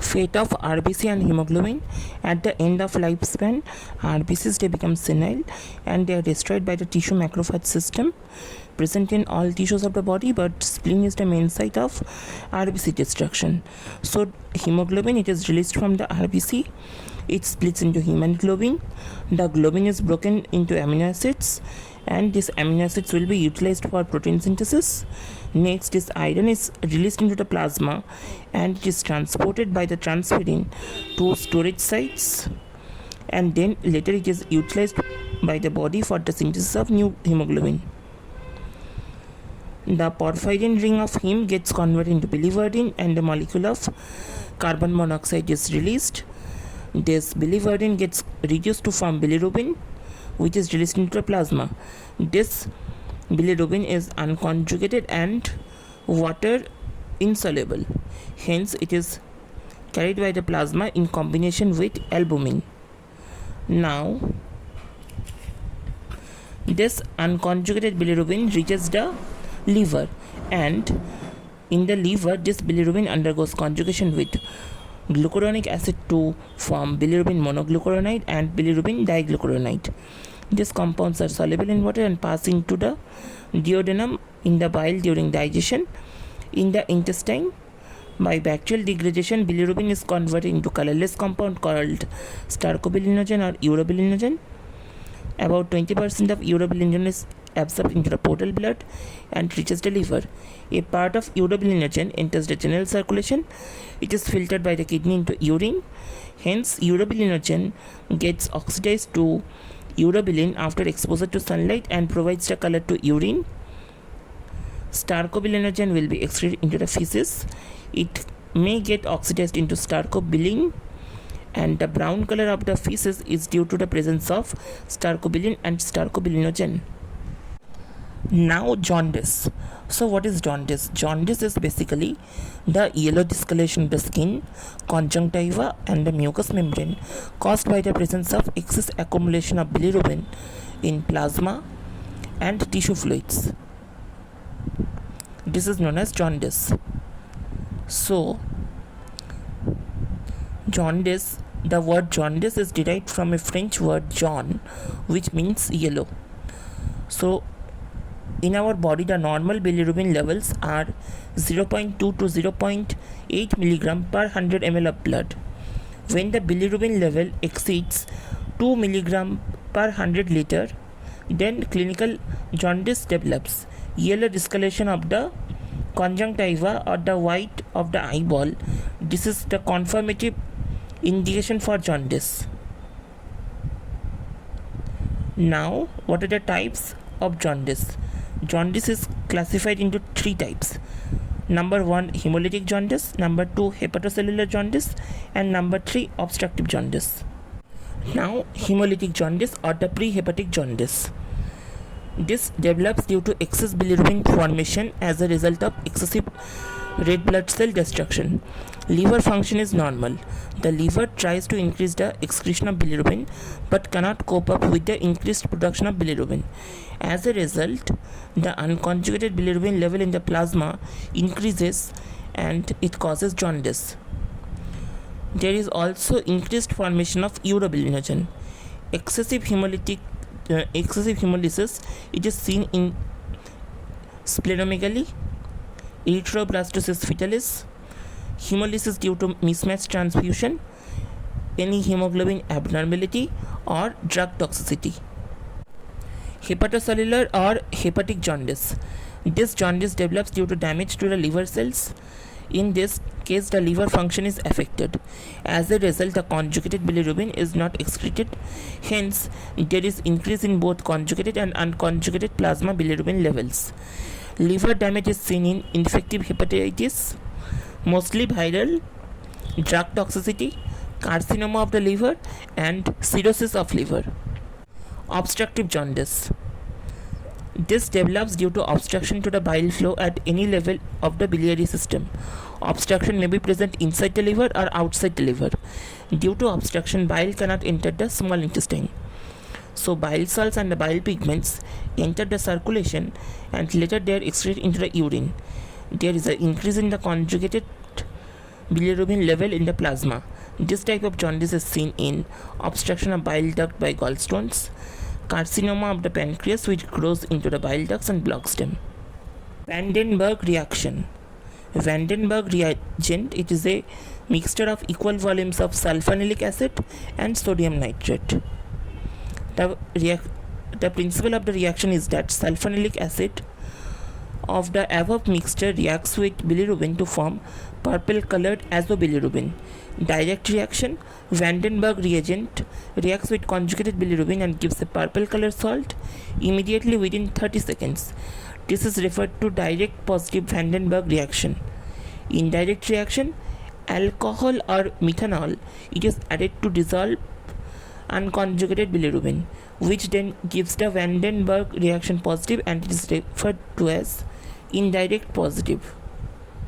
Fate of RBC and hemoglobin. At the end of lifespan, RBCs they become senile and they are destroyed by the tissue macrophage system present in all tissues of the body, but spleen is the main site of RBC destruction. So hemoglobin, it is released from the RBC. It splits into hemoglobin. The globin is broken into amino acids, and these amino acids will be utilized for protein synthesis. Next, this iron is released into the plasma and it is transported by the transferrin to storage sites, and then later it is utilized by the body for the synthesis of new hemoglobin. The porphyrin ring of heme gets converted into biliverdin and the molecule of carbon monoxide is released. This biliverdin gets reduced to form bilirubin, which is released into the plasma. This bilirubin is unconjugated and water insoluble. Hence, it is carried by the plasma in combination with albumin. Now, this unconjugated bilirubin reaches the liver, and in the liver this bilirubin undergoes conjugation with glucuronic acid to form bilirubin monoglucuronide and bilirubin diglucuronide. These compounds are soluble in water and pass into the duodenum in the bile during digestion. In the intestine, by bacterial degradation, bilirubin is converted into colorless compound called stercobilinogen or urobilinogen. About 20% of urobilinogen is absorbed into the portal blood and reaches the liver. A part of urobilinogen enters the general circulation. It is filtered by the kidney into urine. Hence, urobilinogen gets oxidized to urobilin after exposure to sunlight and provides the color to urine. Stercobilinogen will be excreted into the feces. It may get oxidized into stercobilin, and the brown color of the feces is due to the presence of stercobilin and stercobilinogen. Now, jaundice. So what is jaundice? Jaundice is basically the yellow discoloration of the skin, conjunctiva and the mucous membrane caused by the presence of excess accumulation of bilirubin in plasma and tissue fluids. This is known as jaundice. So, jaundice, the word jaundice is derived from a French word jaune, which means yellow. So, in our body, the normal bilirubin levels are 0.2 to 0.8 milligram per 100 ml of blood. When the bilirubin level exceeds 2 milligram per 100 liter, then clinical jaundice develops. Yellow discoloration of the conjunctiva or the white of the eyeball. This is the confirmative indication for jaundice. Now, what are the types of jaundice? Jaundice is classified into three types. Number 1, hemolytic jaundice. Number 2, hepatocellular jaundice. And number 3, obstructive jaundice. Now, hemolytic jaundice or the prehepatic jaundice. This develops due to excess bilirubin formation as a result of excessive red blood cell destruction. Liver function is normal. The liver tries to increase the excretion of bilirubin but cannot cope up with the increased production of bilirubin. As a result, the unconjugated bilirubin level in the plasma increases and it causes jaundice. There is also increased formation of urobilinogen. Excessive hemolysis, it is seen in splenomegaly, erythroblastosis fetalis, hemolysis due to mismatched transfusion, any hemoglobin abnormality, or drug toxicity. Hepatocellular or hepatic jaundice. This jaundice develops due to damage to the liver cells. In this case, the liver function is affected. As a result, the conjugated bilirubin is not excreted. Hence, there is increase in both conjugated and unconjugated plasma bilirubin levels. Liver damage is seen in infective hepatitis, mostly viral, drug toxicity, carcinoma of the liver, and cirrhosis of liver. Obstructive jaundice. This develops due to obstruction to the bile flow at any level of the biliary system. Obstruction may be present inside the liver or outside the liver. Due to obstruction, bile cannot enter the small intestine. So bile salts and the bile pigments enter the circulation and later they are excreted into the urine. There is an increase in the conjugated bilirubin level in the plasma. This type of jaundice is seen in obstruction of bile duct by gallstones, carcinoma of the pancreas which grows into the bile ducts and blocks them. Vandenberg reaction. Vandenberg reagent, it is a mixture of equal volumes of sulfonilic acid and sodium nitrate. The principle of the reaction is that sulfonilic acid of the above mixture reacts with bilirubin to form purple colored azobilirubin. Direct reaction. Vandenberg reagent reacts with conjugated bilirubin and gives a purple colored salt immediately within 30 seconds. This is referred to direct positive Vandenberg reaction. Indirect reaction. Alcohol or methanol, it is added to dissolve unconjugated bilirubin, which then gives the Vandenberg reaction positive, and it is referred to as indirect positive.